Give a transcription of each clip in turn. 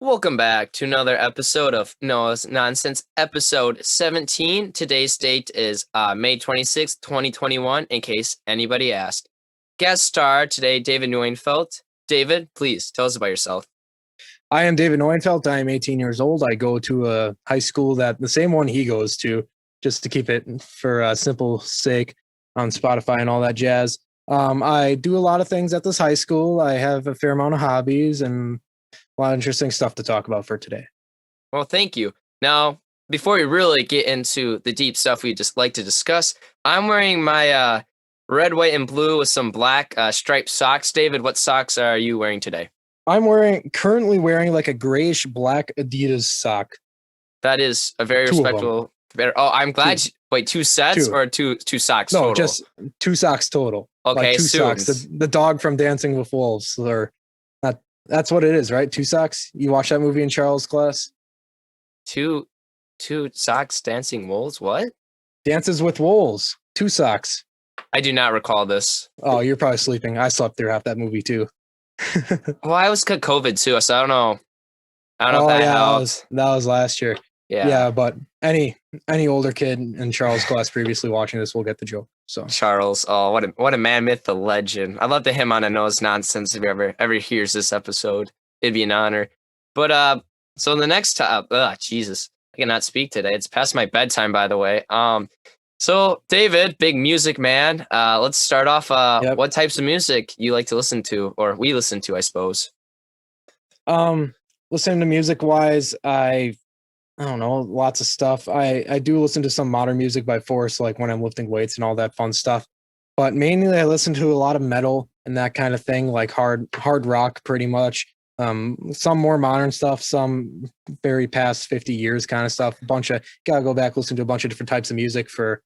Welcome back to another episode of Noah's Nonsense, episode 17. Today's date is May 26th, 2021, in case anybody asked. Guest star today, David Neuenfeldt. David, please tell us about yourself. I am David Neuenfeldt. I am 18 years old. I go to a high school that the same one he goes to, just to keep it for simple sake on Spotify and all that jazz. I do a lot of things at this high school. I have a fair amount of hobbies and a lot of interesting stuff to talk about for today. Well, thank you. Now, before we really get into the deep stuff we just like to discuss, I'm wearing my red, white, and blue with some black striped socks. David, what socks are you wearing today? I'm currently wearing like a grayish black Adidas sock. That is a very respectable. Oh, I'm glad. Wait, two sets or two socks? No, total? just two socks total. Okay, like two socks. The dog from Dancing with Wolves, or that's what it is, right? Two socks. You watch that movie in Charles' class? Two socks dancing wolves? What? Dances with Wolves. Two socks. I do not recall this. Oh, you're probably sleeping. I slept through half that movie too. Well, I was COVID too, so I don't know. I don't know if that helps. That was last year. Yeah, but any older kid in Charles' class previously watching this will get the joke. So Charles, oh, what a man myth, a legend. I'd love to him on a Noah's Nonsense if he ever hears this episode. It'd be an honor. But so the next time, Jesus, I cannot speak today. It's past my bedtime, by the way. So David, big music man. Let's start off. What types of music you like to listen to, or we listen to, I suppose. Listening to music wise, I don't know, lots of stuff. I do listen to some modern music by force, like when I'm lifting weights and all that fun stuff. But mainly I listen to a lot of metal and that kind of thing, like hard rock pretty much. Some more modern stuff, some very past 50 years kind of stuff. Gotta go back, listen to a bunch of different types of music for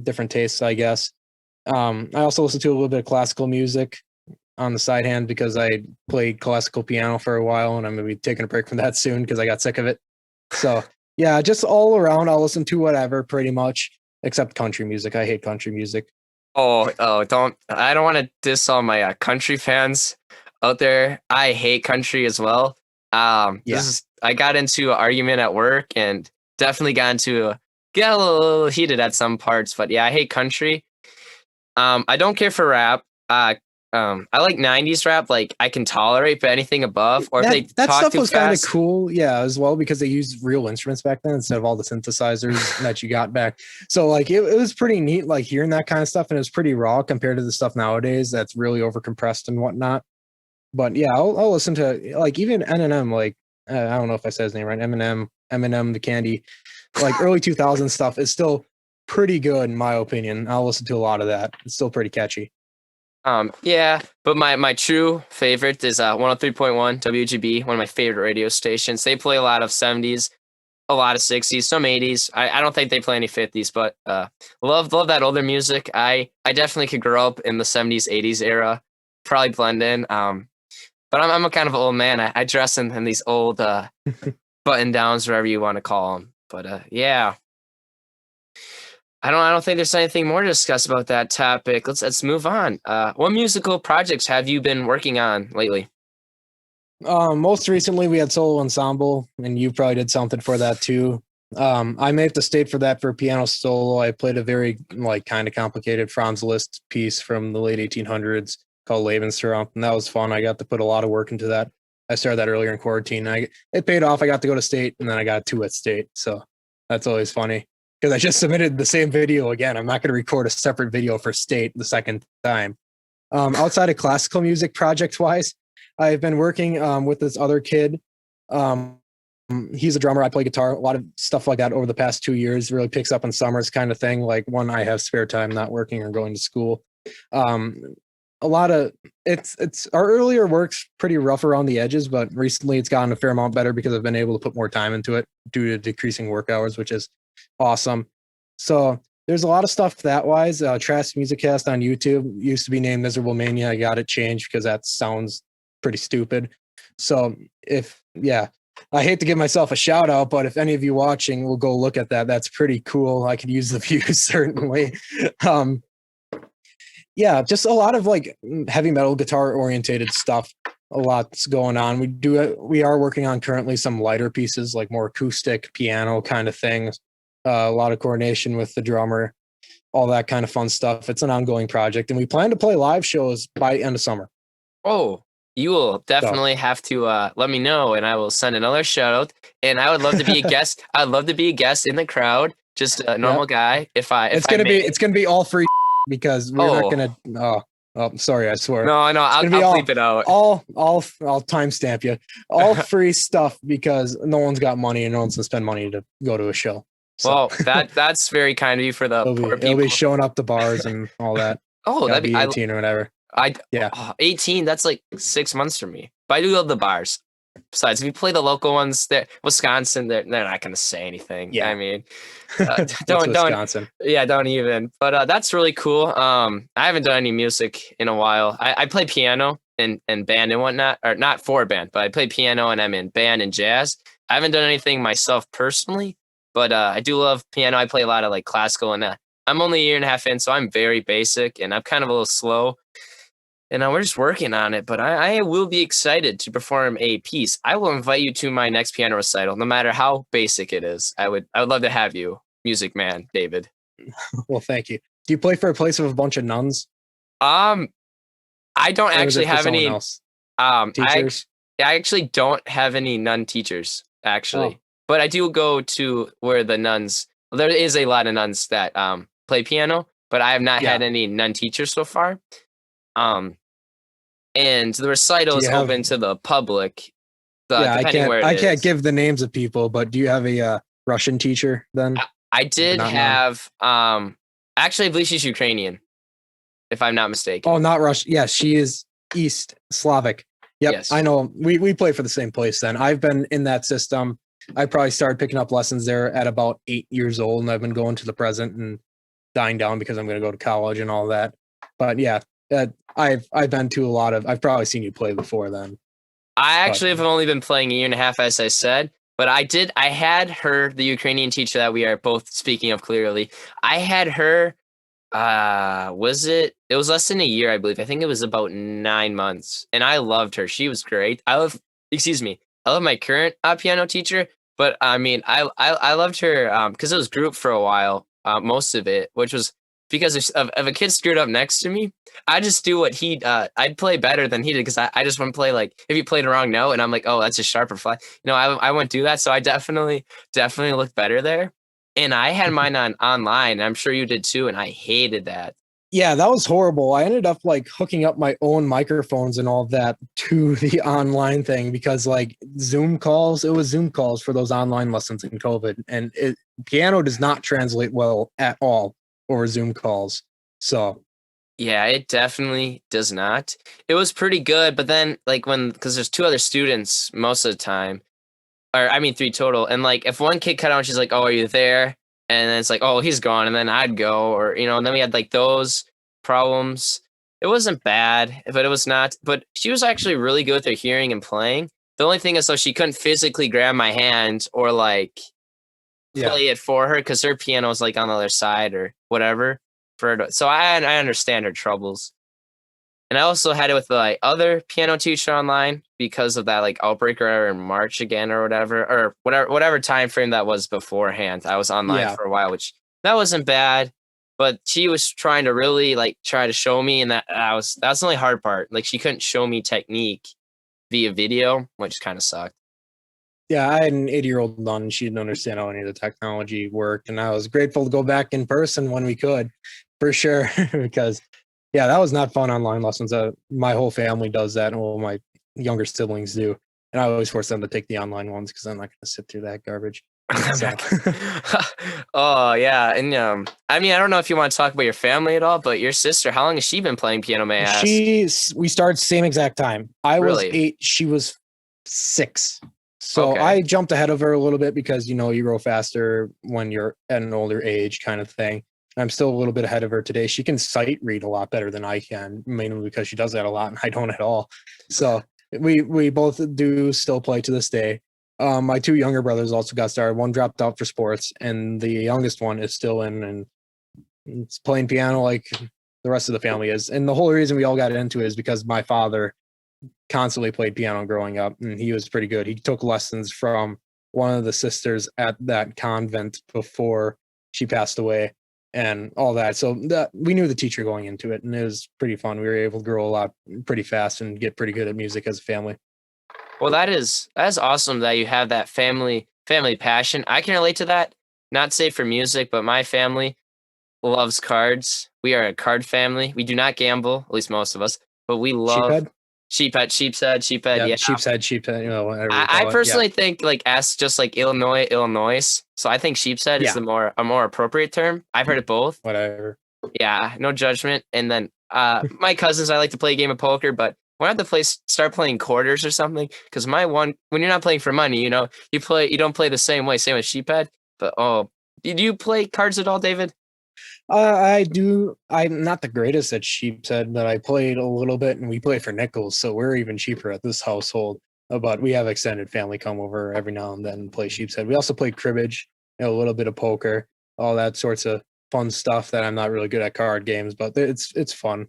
different tastes, I guess. I also listen to a little bit of classical music on the side hand because I played classical piano for a while and I'm going to be taking a break from that soon because I got sick of it. So yeah, just all around, I'll listen to whatever pretty much, except country music. I hate country music. I don't want to diss all my country fans out there. I hate country as well. I got into an argument at work and definitely got a little heated at some parts, but yeah, I hate country. I don't care for rap. I like 90s rap, like I can tolerate, but anything above or if they that talk stuff too was fast, kind of cool, yeah, as well, because they used real instruments back then instead of all the synthesizers that you got back. So like it was pretty neat, like hearing that kind of stuff, and it was pretty raw compared to the stuff nowadays that's really overcompressed and whatnot. But yeah, I'll listen to like even Eminem, like I don't know if I said his name right, Eminem the Candy, like early 2000s stuff is still pretty good in my opinion. I'll listen to a lot of that. It's still pretty catchy. Yeah, but my true favorite is 103.1 WGB, one of my favorite radio stations. They play a lot of 70s, a lot of 60s, some 80s. I don't think they play any 50s, but love that older music. I definitely could grow up in the 70s, 80s era, probably blend in. But I'm a kind of old man. I dress in these old button downs, whatever you want to call them. But yeah. I don't think there's anything more to discuss about that topic. Let's move on. What musical projects have you been working on lately? Most recently we had Solo Ensemble, and you probably did something for that too. I made the state for that for a piano solo. I played a very kind of complicated Franz Liszt piece from the late 1800s called Lebenstraum, and that was fun. I got to put a lot of work into that. I started that earlier in quarantine. It paid off. I got to go to state, and then I got 2 at state, so that's always funny. Because I just submitted the same video again. I'm not going to record a separate video for state the second time. Outside of classical music project-wise, I've been working with this other kid. He's a drummer. I play guitar, a lot of stuff like that over the past 2 years. Really picks up in summers kind of thing, like when I have spare time not working or going to school. A lot of it's our earlier work's pretty rough around the edges, but recently it's gotten a fair amount better because I've been able to put more time into it due to decreasing work hours, which is awesome. So there's a lot of stuff that wise. Trash MusicCast on YouTube used to be named Miserable Mania. I got it changed because that sounds pretty stupid. So I hate to give myself a shout out, but if any of you watching will go look at that, that's pretty cool. I could use the views certainly. Just a lot of like heavy metal guitar orientated stuff. a lot's going on. We are working on currently some lighter pieces, like more acoustic piano kind of things. A lot of coordination with the drummer, all that kind of fun stuff. It's an ongoing project, and we plan to play live shows by end of summer. Oh, you will definitely have to let me know, and I will send another shout out. And I would love to be a guest. I'd love to be a guest in the crowd, just a normal guy. It's gonna be all free because we're not gonna. Oh, sorry, I swear. No, I'll bleep it out. I'll timestamp you. All free stuff because no one's got money and no one's gonna spend money to go to a show. So. Well, that's very kind of you for the poor people. It'll be showing up to bars and all that. Oh, that'd be 18 or whatever. 18. That's like 6 months for me. But I do love the bars. Besides, if you play the local ones, Wisconsin, they're not going to say anything. Yeah, I mean, don't Wisconsin. Yeah, don't even. But that's really cool. I haven't done any music in a while. I play piano and band and whatnot, or not for band, but I play piano and I'm in band and jazz. I haven't done anything myself personally, but I do love piano. I play a lot of like classical, and I'm only a year and a half in, so I'm very basic and I'm kind of a little slow. And we're just working on it, but I will be excited to perform a piece. I will invite you to my next piano recital, no matter how basic it is. I would love to have you, music man, David. Well, thank you. Do you play for a place with a bunch of nuns? I don't actually have any teachers. I actually don't have any nun teachers, actually. But I do go to where the nuns. There is a lot of nuns that play piano, but I have not had any nun teachers so far. And the recital is open to the public. I can't give the names of people, but do you have a Russian teacher then? I did have. Actually, I believe she's Ukrainian, if I'm not mistaken. Oh, not Russian. Yes, she is East Slavic. Yep, yes. I know. We play for the same place then. I've been in that system. I probably started picking up lessons there at about 8 years old, and I've been going to the present and dying down because I'm going to go to college and all that. But yeah. I've been to a lot of. I've probably seen you play before then. I actually have only been playing a year and a half, as I said. But I had her, the Ukrainian teacher that we are both speaking of clearly. I had her. It was less than a year, I believe. I think it was about 9 months, and I loved her. She was great. I love my current piano teacher, but I mean, I loved her because it was group for a while, most of it, which was. Because if a kid screwed up next to me, I just do what I'd play better than he did because I just wouldn't play like if he played a wrong note and I'm like, oh, that's a sharper flat. I wouldn't do that. So I definitely looked better there. And I had mine online. I'm sure you did too. And I hated that. Yeah, that was horrible. I ended up like hooking up my own microphones and all that to the online thing because like it was Zoom calls for those online lessons in COVID. And piano does not translate well at all over Zoom calls. So yeah, it definitely does not. It was pretty good, but then like because there's 2 other students most of the time, or I mean 3 total, and like if one kid cut out, she's like, oh, are you there? And then it's like, oh, he's gone, and then I'd go, or and then we had like those problems. It wasn't bad, but it was not. But she was actually really good with her hearing and playing. The only thing is, though, she couldn't physically grab my hand or like play it for her because her piano is like on the other side or whatever for her to, so I understand her troubles. And I also had it with the other piano teacher online because of that like outbreak or in March again or whatever time frame that was beforehand. I was online for a while, which that wasn't bad, but she was trying to really like try to show me, and that's the only hard part. Like she couldn't show me technique via video, which kind of sucked. Yeah, I had an 80-year-old nun, and she didn't understand how any of the technology worked, and I was grateful to go back in person when we could, for sure, because, yeah, that was not fun online lessons. My whole family does that, and all my younger siblings do, and I always force them to take the online ones because I'm not going to sit through that garbage. Oh, yeah, and I mean, I don't know if you want to talk about your family at all, but your sister, how long has she been playing piano, may I ask? We started same exact time. I was 8, she was 6. So I jumped ahead of her a little bit because, you grow faster when you're at an older age kind of thing. I'm still a little bit ahead of her today. She can sight read a lot better than I can, mainly because she does that a lot and I don't at all. So we both do still play to this day. My 2 younger brothers also got started. One dropped out for sports, and the youngest one is still in and it's playing piano like the rest of the family is. And the whole reason we all got into it is because my father constantly played piano growing up, and he was pretty good. He took lessons from one of the sisters at that convent before she passed away and all that. So that we knew the teacher going into it, and it was pretty fun. We were able to grow a lot pretty fast and get pretty good at music as a family. Well, that is awesome that you have that family passion. I can relate to that. Not say for music, but my family loves cards. We are a card family. We do not gamble, at least most of us, but we love sheephead. Yeah. Sheepshead, you know, whatever. I personally think like S just like Illinois. So I think sheepshead is a more appropriate term. I've heard it both. Whatever. Yeah, no judgment. And then my cousins, I like to play a game of poker, but when I have to start playing quarters or something, because when you're not playing for money, you know, you don't play the same way. Same with sheephead. But do you play cards at all, David? I do. I'm not the greatest at sheepshead, but I played a little bit, and we play for nickels, so we're even cheaper at this household. But we have extended family come over every now and then and play sheepshead. We also play cribbage, you know, a little bit of poker, all that sorts of fun stuff that I'm not really good at card games, but it's fun.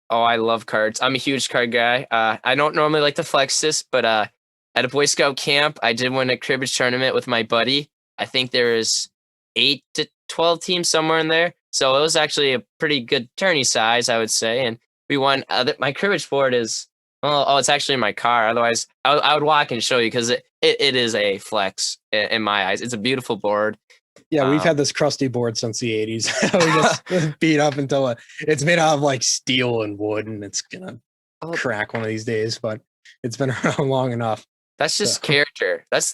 Oh, I love cards. I'm a huge card guy. I don't normally like to flex this, but at a Boy Scout camp, I did win a cribbage tournament with my buddy. I think there is 8 to 12 teams somewhere in there. So it was actually a pretty good tourney size, I would say. And we won. My cribbage board is, it's actually in my car. Otherwise, I would walk and show you because it is a flex in my eyes. It's a beautiful board. Yeah, we've had this crusty board since the 80s. We just beat up until it's made out of like steel and wood, and it's going to crack one of these days, but it's been around long enough. That's just character. That's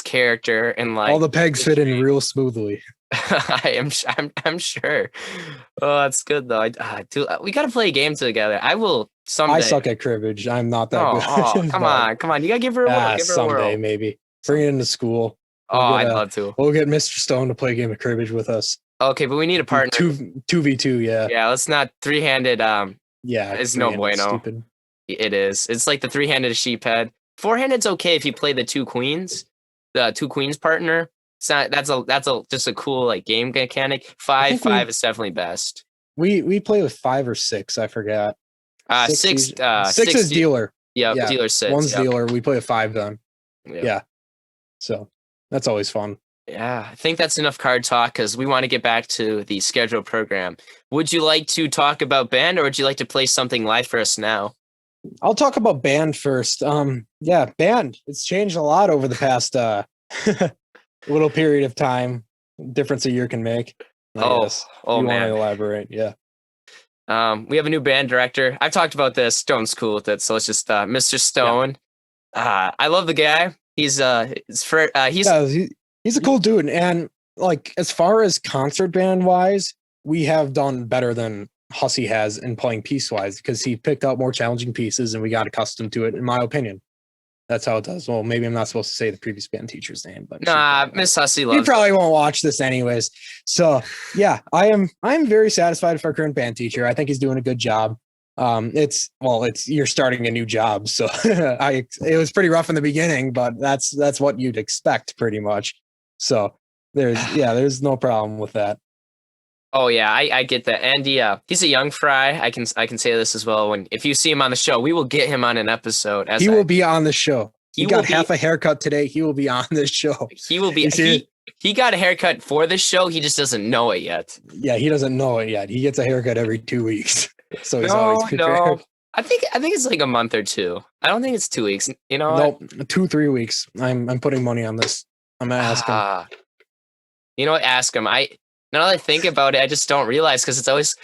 character, and like all the pegs fit in real smoothly. I'm sure. Oh, that's good though. We got to play a game together. I will someday. I suck at cribbage. I'm not that good. Oh, come on. You got to give her a whirl. Someday, maybe. Bring it into school. I'd love to. We'll get Mr. Stone to play a game of cribbage with us. Okay, but we need a partner. 2v2, yeah. Yeah, let's not three-handed. Yeah, it's no bueno. Stupid. It is. It's like the three-handed sheephead. Four-handed's okay if you play the two queens partner. It's not. That's just a cool like game mechanic. Five is definitely best. We play with 5 or 6. I forgot. Six. Six is dealer. Yeah, dealer 6. One's dealer. We play a 5 then. Yeah. So that's always fun. Yeah, I think that's enough card talk because we want to get back to the scheduled program. Would you like to talk about band, or would you like to play something live for us now? I'll talk about band first. Yeah, band. It's changed a lot over the past little period of time. Difference a year can make. Oh man! Want to elaborate? Yeah. We have a new band director. I've talked about this. Stone's cool with it, so it's just Mr. Stone. Yeah. I love the guy. He's a cool dude, and like as far as concert band wise, we have done better than Hussey has in playing piece-wise because he picked out more challenging pieces and we got accustomed to it, in my opinion. That's how it does. Well, maybe I'm not supposed to say the previous band teacher's name, but Miss Hussey loves. You probably won't watch this anyways. So yeah, I'm very satisfied with our current band teacher. I think he's doing a good job. It's you're starting a new job, so it was pretty rough in the beginning, but that's what you'd expect pretty much. So there's no problem with that. Oh yeah, I get that, and he's a young fry. I can say this as well. If you see him on the show, we will get him on an episode. He will be on the show. He got half a haircut today. He will be on this show. He will be. He got a haircut for this show. He just doesn't know it yet. Yeah, he doesn't know it yet. He gets a haircut every 2 weeks, so he's always prepared. No. I think it's like a month or 2. I don't think it's 2 weeks. You know, nope, 2-3 weeks. I'm putting money on this. I'm gonna ask him. You know what? Ask him. Now that I think about it, I just don't realize because it's always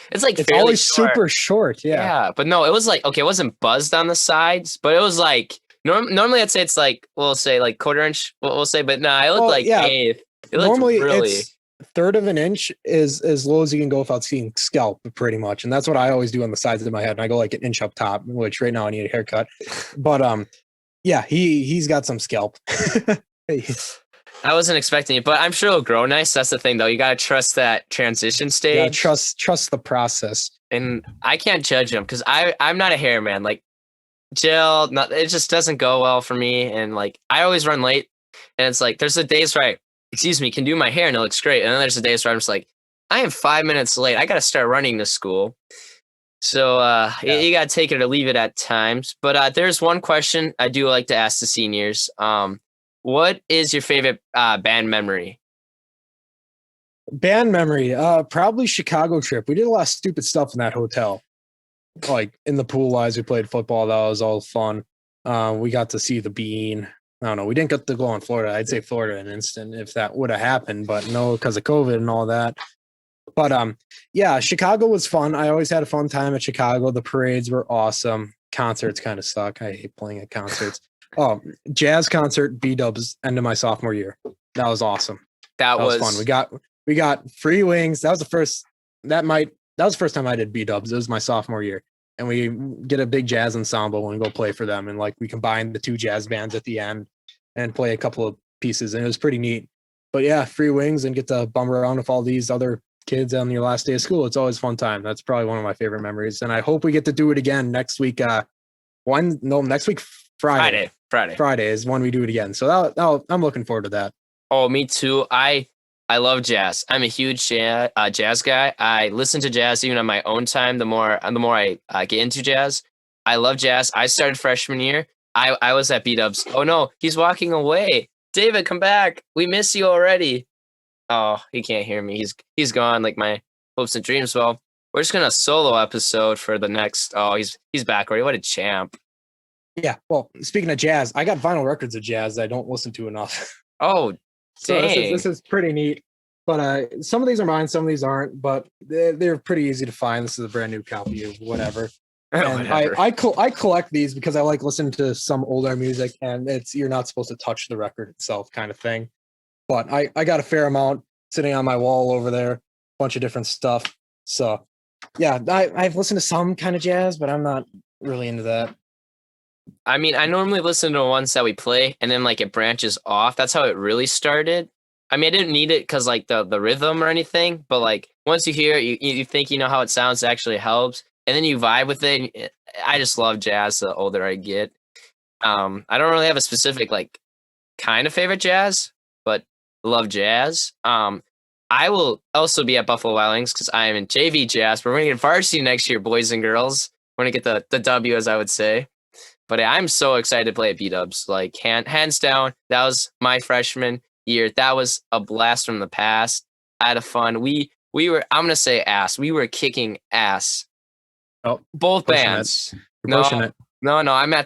super short. Yeah, but no, it was like it wasn't buzzed on the sides, but it was like normally I'd say it's like we'll say like 1/4 inch. We'll say, but no, it looked eighth. It normally really. It's 1/3 of an inch is as low as you can go without seeing scalp, pretty much, and that's what I always do on the sides of my head. And I go like an inch up top, which right now I need a haircut. But yeah, he's got some scalp. I wasn't expecting it, but I'm sure it'll grow nice. That's the thing, though. You got to trust that transition stage. Yeah, trust the process. And I can't judge him because I'm not a hair man. Like, gel, it just doesn't go well for me. And, like, I always run late. And it's like, there's the days where can do my hair and it looks great. And then there's the days where I'm just like, I am 5 minutes late. I got to start running to school. So Yeah. you got to take it or leave it at times. But there's one question I do like to ask the seniors. What is your favorite band memory? Band memory, probably Chicago trip. We did a lot of stupid stuff in that hotel. Like in the pool wise, we played football. That was all fun. We got to see the Bean. I don't know. We didn't get to go in Florida. I'd say Florida an instant if that would have happened, but no, because of COVID and all that. But yeah, Chicago was fun. I always had a fun time at Chicago. The parades were awesome. Concerts kind of suck. I hate playing at concerts. Oh, jazz concert, BDUBZ, end of my sophomore year. That was awesome. That was fun. We got free wings. That was the first time I did BDUBZ. It was my sophomore year. And we get a big jazz ensemble and go play for them. And like we combined the two jazz bands at the end and play a couple of pieces. And it was pretty neat. But yeah, free wings and get to bum around with all these other kids on your last day of school. It's always a fun time. That's probably one of my favorite memories. And I hope we get to do it again next week. Next week, Friday is when we do it again. So I'm looking forward to that. Oh, me too. I love jazz. I'm a huge jazz guy. I listen to jazz even on my own time. The more I get into jazz, I love jazz. I started freshman year. I was at BDUBZ. Oh no, he's walking away. David, come back. We miss you already. Oh, he can't hear me. He's gone. Like my hopes and dreams. Well, we're just gonna solo episode for the next. Oh, he's back already. What a champ. Yeah. Well, speaking of jazz, I got vinyl records of jazz that I don't listen to enough. Oh, so dang. this is pretty neat. But some of these are mine, some of these aren't. But they're pretty easy to find. This is a brand new copy of whatever. And I collect these because I like listening to some older music, and you're not supposed to touch the record itself, kind of thing. But I got a fair amount sitting on my wall over there, a bunch of different stuff. So yeah, I've listened to some kind of jazz, but I'm not really into that. I mean, I normally listen to ones that we play, and then like it branches off. That's how it really started. I mean, I didn't need it because like the rhythm or anything, but like once you hear it, you think you know how it sounds. It actually helps, and then you vibe with it. I just love jazz. The older I get, I don't really have a specific like kind of favorite jazz, but love jazz. I will also be at Buffalo Wild Wings because I am in JV jazz. We're going to get varsity next year, boys and girls. We're going to get the W, as I would say. But yeah, I'm so excited to play at BDUBZ. Like hands down, that was my freshman year. That was a blast from the past. I had a fun. We were. I'm gonna say ass. We were kicking ass. Oh, both bands. No.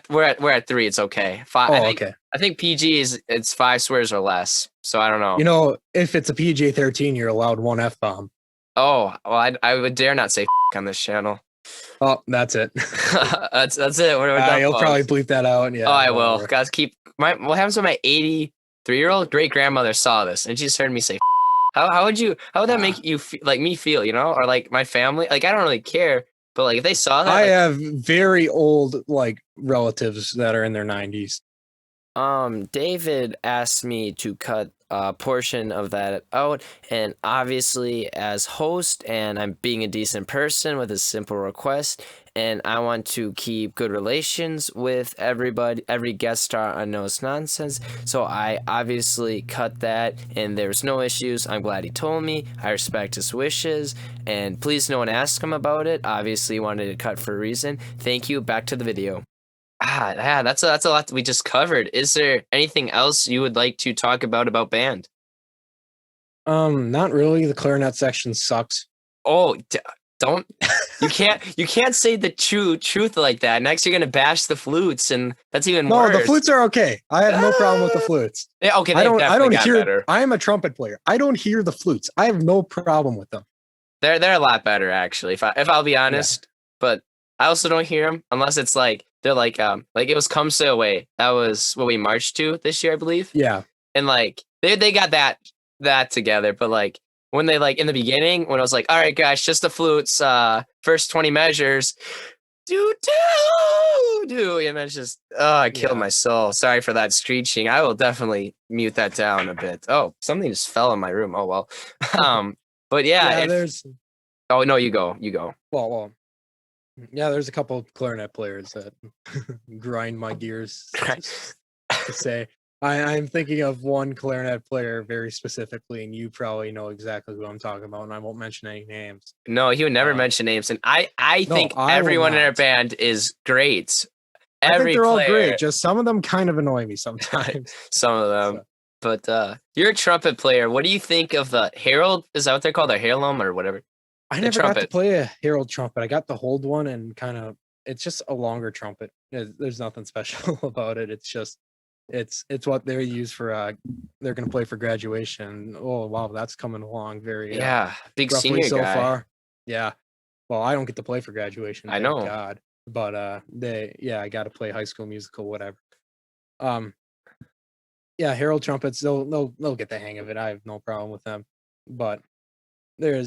We're at 3. It's okay. 5. Okay. I think PG it's 5 swears or less. So I don't know. You know, if it's a PG-13, you're allowed one F-bomb. Oh, well, I would dare not say on this channel. Oh, that's it. that's it. You'll probably bleep that out. Yeah. Oh, I will. Guys, what happens when my 83-year-old great grandmother saw this and she just heard me say, how would that make you like me feel, you know, or like my family? Like I don't really care, but like if they saw that, I have very old like relatives that are in their 90s. David asked me to cut a portion of that out, and obviously as host and I'm being a decent person with a simple request, and I want to keep good relations with everybody, every guest star on Knows Nonsense, so I obviously cut that, and there's no issues. I'm glad he told me. I respect his wishes, and please no one ask him about it. Obviously he wanted to cut for a reason. Thank you. Back to the video. Yeah, that's a lot we just covered. Is there anything else you would like to talk about band? Not really. The clarinet section sucks. Oh, don't you can't say the truth like that. Next, you're gonna bash the flutes, and that's even worse. No, the flutes are okay. I have no problem with the flutes. Yeah, okay, I don't hear. Better. I am a trumpet player. I don't hear the flutes. I have no problem with them. They're a lot better actually. If I'll be honest, yeah. But I also don't hear them unless it's like. They're like it was Come Sail Away. That was what we marched to this year, I believe. Yeah. And like they got that together, but like when they like in the beginning when I was like, all right guys, just the flutes, first 20 measures, do, and it's just I killed my soul. Sorry for that screeching. I will definitely mute that down a bit. Oh, something just fell in my room. Oh well. But yeah, there's. Oh no, you go. Well. Yeah, there's a couple of clarinet players that grind my gears to say. I'm thinking of one clarinet player very specifically, and you probably know exactly who I'm talking about, and I won't mention any names. No, he would never mention names, and I No, think I will everyone in our not. band is great. I think Every they're all player, great. Just some of them kind of annoy me sometimes. some of them. So, But you're a trumpet player. What do you think of the Herald? Is that what they're called? The Heraldum or whatever? I The never got to trumpet. play a Herald trumpet. I got to hold one and kind of it's just a longer trumpet. There's nothing special about it. It's just it's what they use for they're gonna play for graduation. Oh wow, that's coming along very Yeah, big roughly senior so guy. far. Yeah. Well, I don't get to play for graduation, I thank know. God. But I got to play High School Musical, whatever. Yeah, Herald trumpets, they'll get the hang of it. I have no problem with them. But I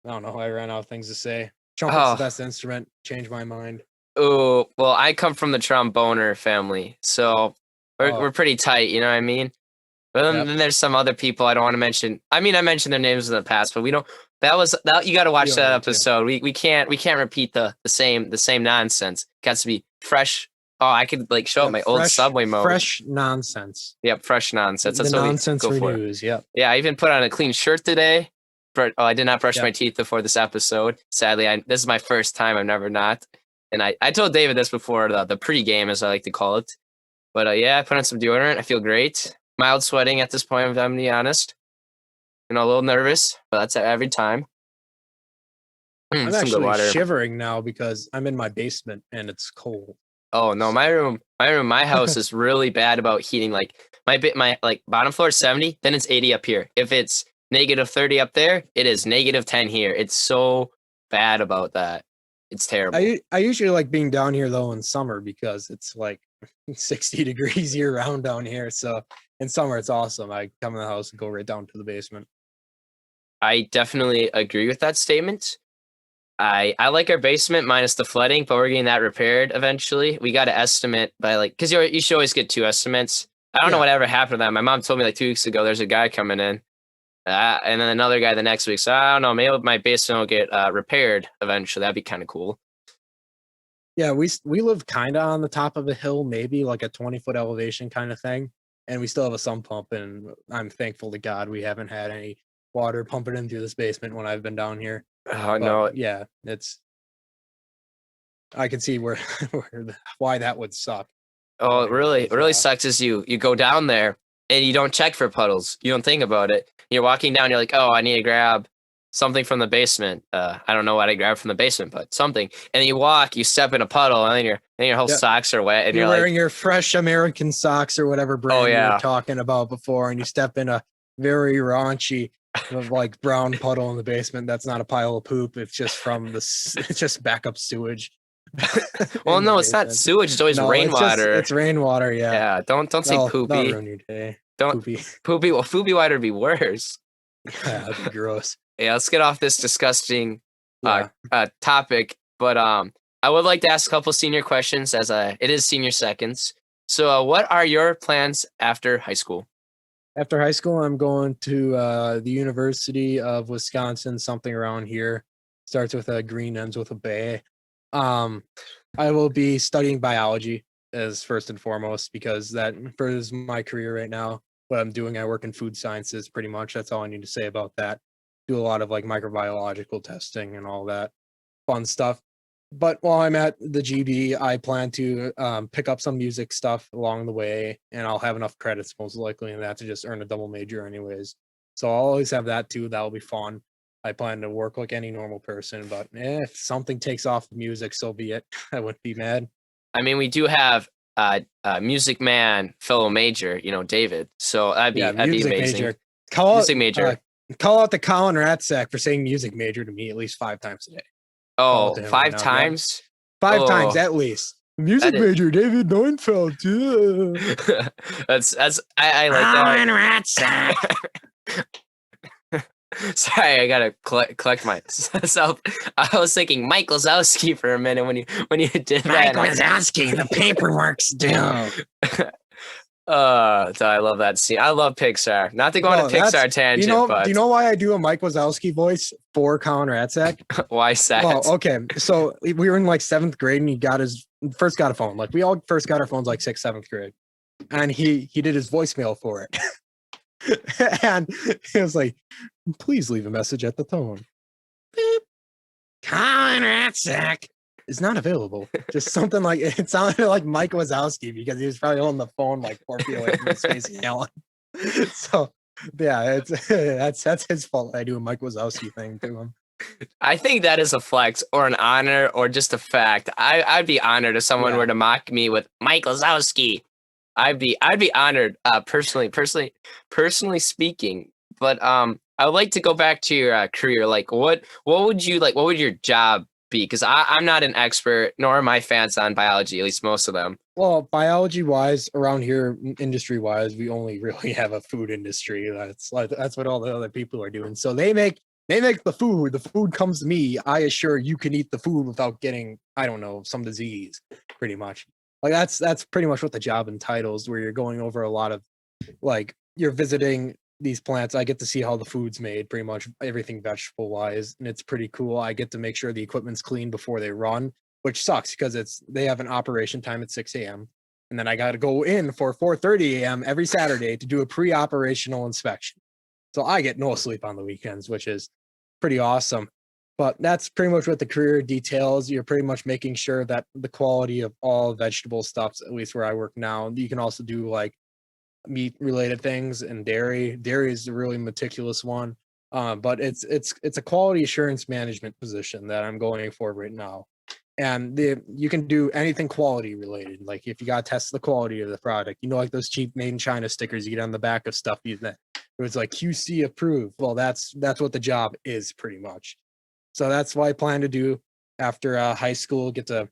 don't know. I ran out of things to say. Trumpet's the Oh, best instrument. Changed my mind. oh, well, I come from the tromboner family, so we're pretty tight. You know what I mean? But then there's some other people I don't want to mention. I mean, I mentioned their names in the past, but we don't. That you got to watch that episode. We can't repeat the same nonsense. Got to be fresh. Oh, I could like show up my old subway mode. Fresh nonsense. Yep, fresh nonsense. That's the what nonsense we go renews. Yep. Yeah, I even put on a clean shirt today. But I did not brush my teeth before this episode. Sadly, this is my first time. I've never not. And I told David this before the pregame, as I like to call it. But I put on some deodorant. I feel great. Mild sweating at this point, if I'm to be honest. A little nervous, but that's every time. I'm actually shivering now because I'm in my basement and it's cold. Oh no, my house is really bad about heating. Like my like bottom floor is 70, then it's 80 up here. If it's negative 30 up there, it is negative 10 here. It's so bad about that. It's terrible. I usually like being down here though in summer because it's like 60 degrees year round down here. So in summer it's awesome. I come in the house and go right down to the basement. I definitely agree with that statement. I like our basement minus the flooding, but we're getting that repaired eventually. We got an estimate by because you should always get 2 estimates. I don't know whatever happened to that. My mom told me like 2 weeks ago there's a guy coming in. And then another guy the next week. So I don't know. Maybe my basement will get repaired eventually. That'd be kind of cool. Yeah, we live kind of on the top of a hill, maybe like a 20-foot elevation kind of thing. And we still have a sump pump. And I'm thankful to God we haven't had any water pumping in through this basement when I've been down here. Oh, no. Yeah, I can see why that would suck. Oh, it really sucks is you go down there and you don't check for puddles. You don't think about it. You're walking down, you're like, oh, I need to grab something from the basement. I don't know what I grabbed from the basement, but something. And then you step in a puddle, and then your whole socks are wet. And you're wearing your fresh American socks or whatever brand you were talking about before, and you step in a very raunchy like brown puddle in the basement. That's not a pile of poop. It's just it's just backup sewage. Well, no, it's not sewage. It's always rainwater. It's rainwater. Yeah. Yeah. Don't say poopy. That'll ruin your day. Don't poopy. Well, poopy water would be worse. Yeah, that'd be gross. Yeah, let's get off this disgusting topic. But I would like to ask a couple senior questions as it is senior seconds. So, what are your plans after high school? After high school, I'm going to the University of Wisconsin, something around here. Starts with a green, ends with a bay. I will be studying biology as first and foremost because that furthers my career right now. What I'm doing, I work in food sciences pretty much. That's all I need to say about that. Do a lot of like microbiological testing and all that fun stuff. But while I'm at the GB, I plan to pick up some music stuff along the way, and I'll have enough credits most likely in that to just earn a double major anyways. So I'll always have that too. That'll be fun. I plan to work like any normal person, but if something takes off music, so be it. I wouldn't be mad. I mean, we do have Music Man fellow major, David. So that'd be amazing. Major. Major. Call out the Collin Rasthuak for saying music major to me at least 5 times a day. Oh, 5 times? 5 times at least. Music major David Neuenfeldt. Yeah. I like that. Sorry, I gotta collect myself. I was thinking Mike Wazowski for a minute when you did that. Mike Wazowski, the paperwork's due. So I love that scene. I love Pixar. Not to go on a Pixar tangent, but do you know why I do a Mike Wazowski voice for Collin Rasthuak? Why sad? Well, okay. So we were in like 7th grade and he first got a phone. Like we all first got our phones like 6th, 7th grade. and he did his voicemail for it. And it was like, please leave a message at the tone. Beep. Collin Rasthuak is not available. Just something like it sounded like Mike Wazowski because he was probably holding the phone like 4 feet away from his face yelling. So yeah, that's his fault. I do a Mike Wazowski thing to him. I think that is a flex or an honor or just a fact. I'd be honored if someone were to mock me with Mike Wazowski. I'd be honored, personally speaking. But I would like to go back to your career. Like, what would you like? What would your job be? Because I'm not an expert, nor are my fans on biology. At least most of them. Well, biology wise, around here, industry wise, we only really have a food industry. That's what all the other people are doing. So they make the food. The food comes to me. I assure you can eat the food without getting, I don't know, some disease. Pretty much. Like that's pretty much what the job entitles, where you're going over a lot of, like, you're visiting these plants. I get to see how the food's made, pretty much everything vegetable wise, and it's pretty cool. I get to make sure the equipment's clean before they run, which sucks because they have an operation time at 6 a.m. and then I got to go in for 4:30 a.m. every Saturday to do a pre-operational inspection. So I get no sleep on the weekends, which is pretty awesome. But that's pretty much what the career details. You're pretty much making sure that the quality of all vegetable stuffs, at least where I work now. You can also do like meat related things and dairy. Dairy is a really meticulous one. But it's a quality assurance management position that I'm going for right now. And you can do anything quality related. Like if you got to test the quality of the product, like those cheap made in China stickers you get on the back of stuff, it was like QC approved. Well, that's what the job is pretty much. So that's what I plan to do after high school, get to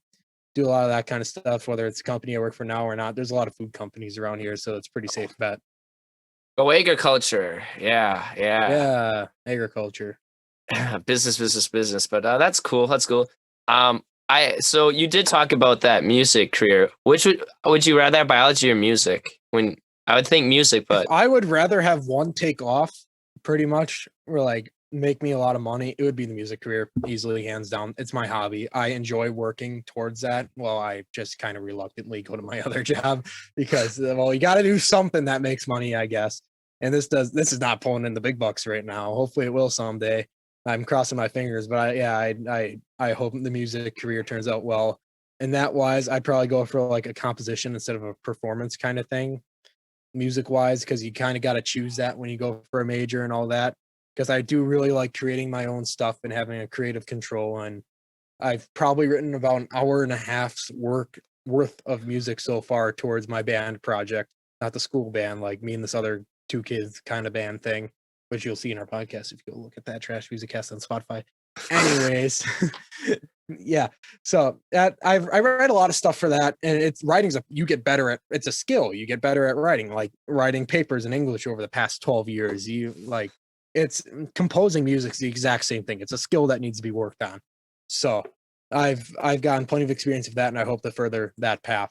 do a lot of that kind of stuff, whether it's a company I work for now or not. There's a lot of food companies around here, so it's a pretty safe bet. Go agriculture. Yeah. Agriculture. business. But that's cool. So you did talk about that music career. Which would you rather have, biology or music? When I would think music, but I would rather have one take off, pretty much, or like make me a lot of money. It would be the music career, easily, hands down. It's my hobby. I enjoy working towards that. Well, I just kind of reluctantly go to my other job because, well, you got to do something that makes money, I guess. And this is not pulling in the big bucks right now. Hopefully it will someday. I'm crossing my fingers, but I hope the music career turns out well. And that wise, I'd probably go for like a composition instead of a performance kind of thing, music wise, because you kind of got to choose that when you go for a major and all that. Because I do really like creating my own stuff and having a creative control. And I've probably written about an hour and a half's worth of music so far towards my band project, not the school band, like me and this other two kids kind of band thing, which you'll see in our podcast if you go look at that Trash MusicCast on Spotify. Anyways, yeah. So I write a lot of stuff for that, and you get better at. It's a skill. You get better at writing, like writing papers in English over the past 12 years. It's composing music's the exact same thing. It's a skill that needs to be worked on. So I've gotten plenty of experience of that, and I hope to further that path.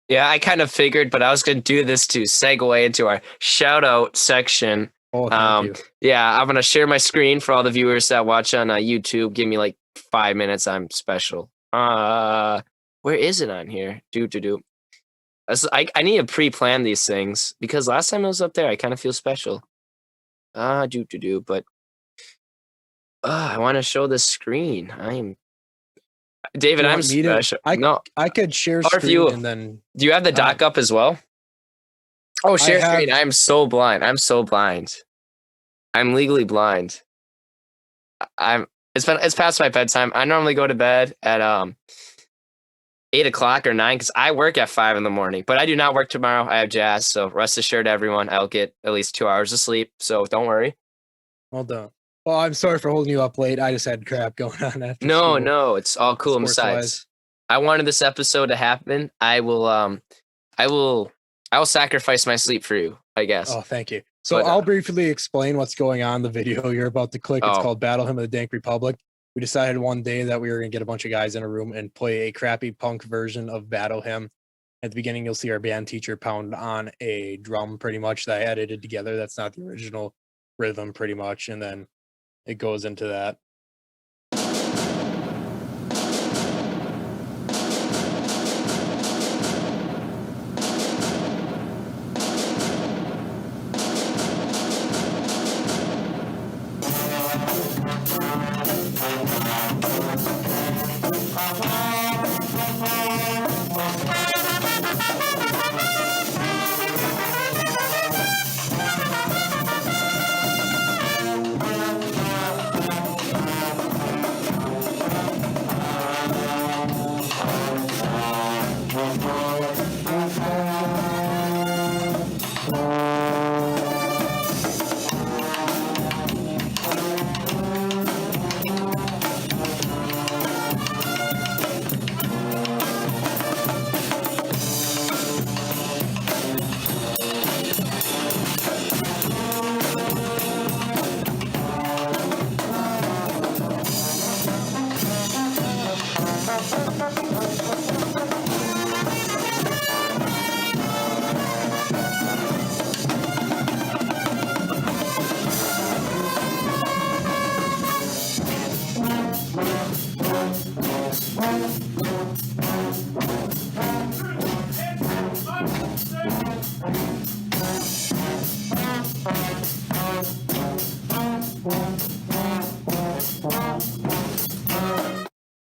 Yeah, I kind of figured, but I was going to do this to segue into our shout out section. Oh, thank you. Yeah, I'm going to share my screen for all the viewers that watch on YouTube. Give me like 5 minutes. I'm special. Where is it on here? I need to pre-plan these things because last time I was up there, I kind of feel special. But I want to show the screen. David, I'm special. I could share screen and then. Do you have the doc up as well? Oh, share screen. I'm so blind. I'm legally blind. It's past my bedtime. I normally go to bed at 8 o'clock or 9 because I work at 5 a.m, but I do not work tomorrow. I have jazz, so rest assured, everyone, I'll get at least 2 hours of sleep. So don't worry. Well done. Well, I'm sorry for holding you up late. I just had crap going on after No, school. no, it's all cool. And besides, I wanted this episode to happen. I will sacrifice my sleep for you, I guess. Oh, thank you. So I'll briefly explain what's going on in the video you're about to click. It's called Battle Hymn of the Dank Republic. We decided one day that we were going to get a bunch of guys in a room and play a crappy punk version of Battle Hymn. At the beginning, you'll see our band teacher pound on a drum pretty much that I edited together. That's not the original rhythm pretty much. And then it goes into that.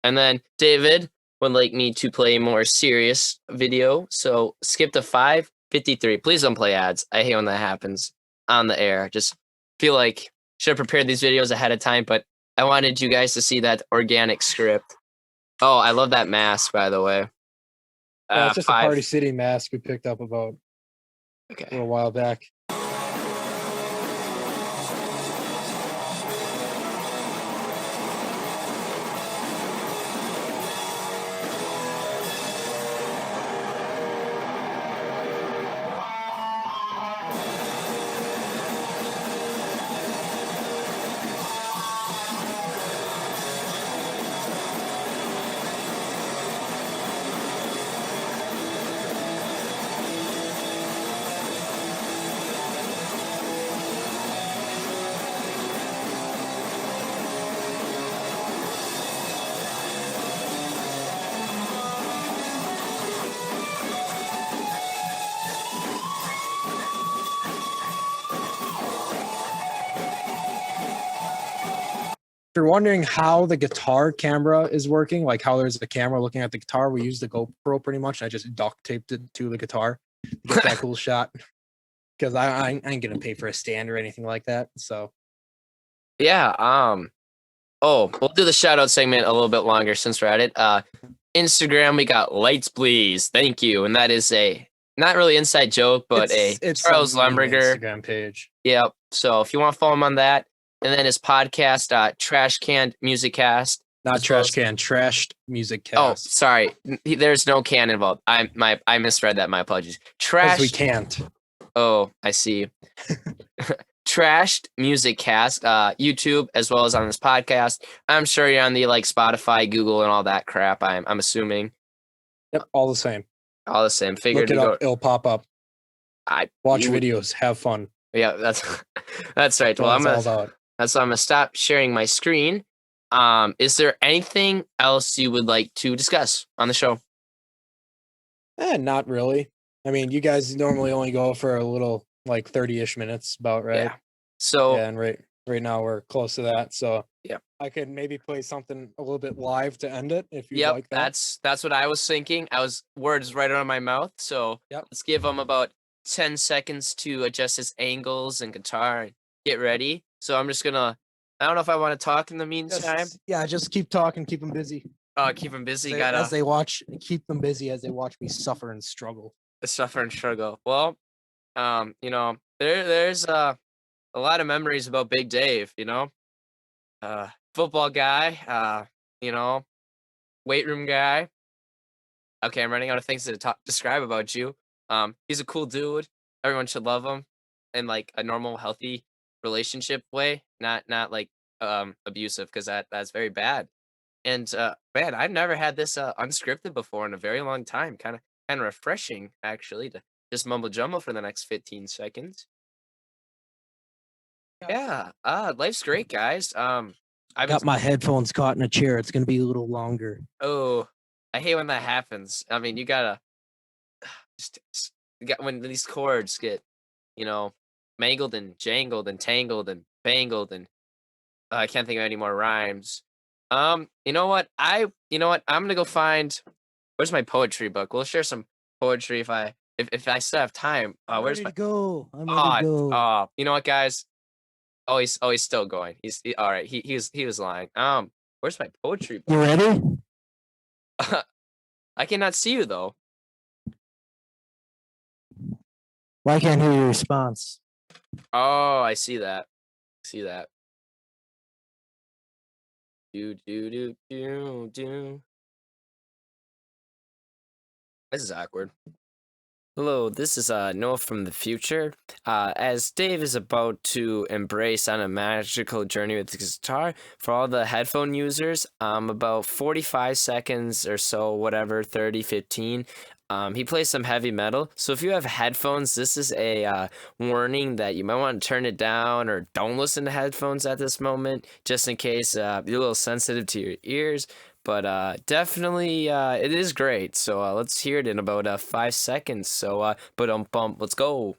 And then David would like me to play a more serious video. So skip to 5:53. Please don't play ads. I hate when that happens on the air. Just feel like should have prepared these videos ahead of time, but I wanted you guys to see that organic script. Oh, I love that mask, by the way. It's just a Party City mask we picked up about a little while back. If you're wondering how the guitar camera is working, like how there's a camera looking at the guitar, we use the GoPro pretty much. I just duct taped it to the guitar to get that cool shot. Because I ain't gonna pay for a stand or anything like that. So yeah. Oh, we'll do the shout out segment a little bit longer since we're at it. Instagram, we got Lights Please. Thank you. And that is a not really inside joke, but it's Charles Lemberger Instagram page. Yep. So if you want to follow him on that, and then his podcast, Trash Can MusicCast. Not Trash Can, Trashed MusicCast. Oh, sorry. There's no can involved. I misread that. My apologies. Trash. We can't. Oh, I see. Trashed MusicCast, YouTube, as well as on this podcast. I'm sure you're on the Spotify, Google, and all that crap. I'm assuming. Yep, all the same. All the same. Figured look it up. It'll pop up. Watch you videos. Have fun. Yeah, that's right. Well, I'm gonna stop sharing my screen. Is there anything else you would like to discuss on the show? Not really. I mean, you guys normally only go for a little 30-ish minutes, about right? Yeah. So and right now we're close to that. So yeah, I could maybe play something a little bit live to end it if you like that. That's what I was thinking. Words right out of my mouth. So let's give them about 10 seconds to adjust his angles and guitar and get ready. So I'm just gonna. I don't know if I want to talk in the meantime. Just keep talking. Keep them busy. Keep them busy. Keep them busy as they watch me suffer and struggle. Suffer and struggle. Well, there's a lot of memories about Big Dave. Football guy. Weight room guy. Okay, I'm running out of things to describe about you. He's a cool dude. Everyone should love him in a normal, healthy relationship way, not abusive, because that's very bad. And man, I've never had this unscripted before in a very long time. Kind of refreshing, actually, to just mumble jumble for the next 15 seconds. Yeah, life's great, guys. I got my headphones caught in a chair. It's gonna be a little longer. Oh, I hate when that happens. I mean, you gotta when these chords get, mangled and jangled and tangled and bangled, and I can't think of any more rhymes. You know what? I'm gonna go find. Where's my poetry book? We'll share some poetry if I still have time. Where's my go? I'm ready to go. You know what, guys? Oh, he's still going. All right. He was lying. Where's my poetry book? You ready? I cannot see you though. Well, I can't hear your response. Oh, I see that. Do. This is awkward. Hello, this is Noah from the future. As Dave is about to embrace on a magical journey with his guitar, for all the headphone users, about 45 seconds or so, whatever, 30, 15, he plays some heavy metal. So if you have headphones, this is a warning that you might want to turn it down or don't listen to headphones at this moment, just in case you're a little sensitive to your ears. But definitely, it is great. So let's hear it in about 5 seconds. So, let's go.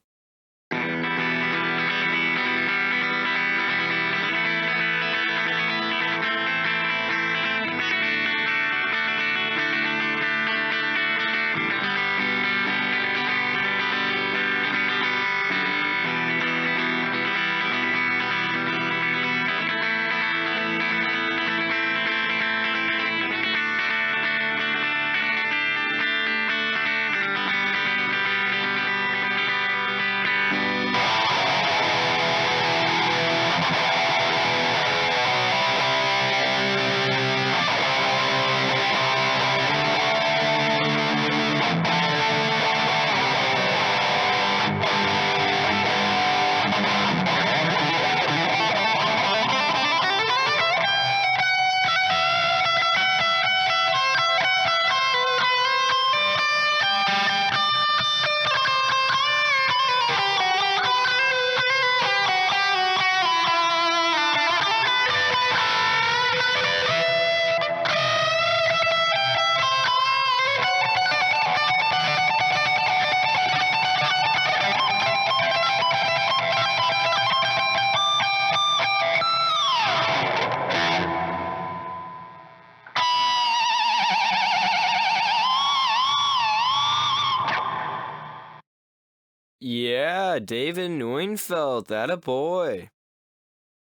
Yeah, David Neuenfeldt, that a boy.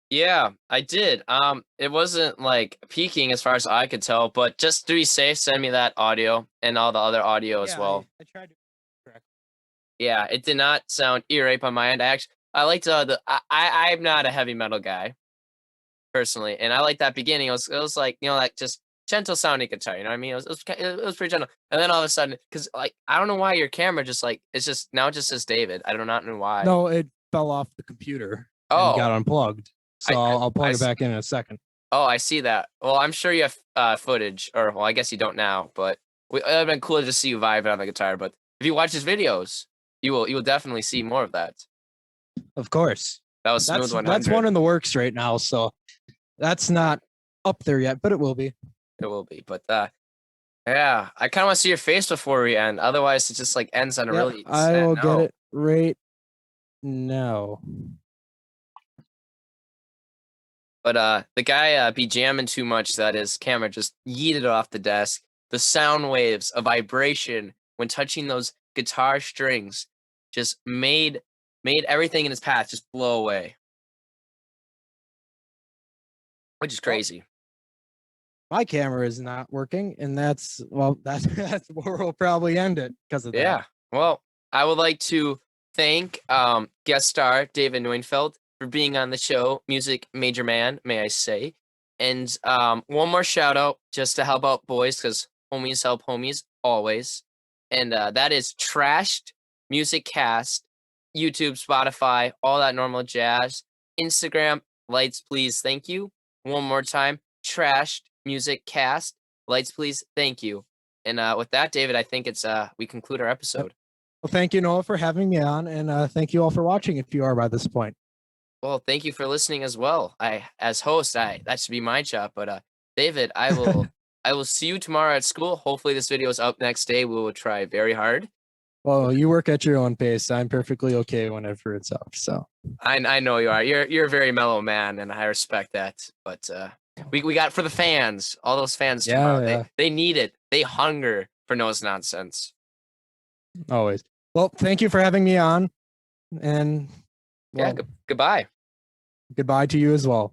Yeah, I did. It wasn't like peaking as far as I could tell, but just to be safe, send me that audio and all the other audio as well. I tried to correct. Yeah, it did not sound ear rape on my end. I liked I'm not a heavy metal guy personally, and I like that beginning. It was like like just gentle sounding guitar. You know what I mean? It was pretty gentle, and then all of a sudden, because like I don't know why your camera just like it's just now it just says David. I do not know why. No, it fell off the computer Oh. and got unplugged. So I'll plug it see. back in a second. Oh, I see that. Well, I'm sure you have footage, or well, I guess you don't now, but it would have been cool to see you vibing on the guitar. But if you watch his videos, you will definitely see more of that. Of course. That was Smooth 100. That's one in the works right now, so that's not up there yet, but it will be. It will be. But yeah, I kind of want to see your face before we end. Otherwise, it just like ends on a really I sad will note. get it right now. But the guy be jamming too much that his camera just yeeted off the desk. The sound waves of vibration when touching those guitar strings just made everything in his path just blow away. Which is crazy. My camera is not working, and that's where we'll probably end it because of that. Yeah. Well, I would like to thank guest star David Neuenfeldt for being on the show, music major man, may I say. And one more shout out just to help out boys, because homies help homies always. And that is Trashed MusicCast, YouTube, Spotify, all that normal jazz. Instagram, lights please, thank you. One more time, Trashed MusicCast, lights please, thank you. And with that, David, I think it's we conclude our episode. Well, thank you, Noah, for having me on, and thank you all for watching if you are by this point. Well, thank you for listening as well. As host, that should be my job. But David, I will see you tomorrow at school. Hopefully this video is up next day. We will try very hard. Well, you work at your own pace. I'm perfectly okay whenever it's up. So I know you are. You're a very mellow man, and I respect that. But we got for the fans, all those fans tomorrow. Yeah. They need it. They hunger for Noah's nonsense. Always. Well, thank you for having me on, and Yeah, goodbye. Goodbye to you as well.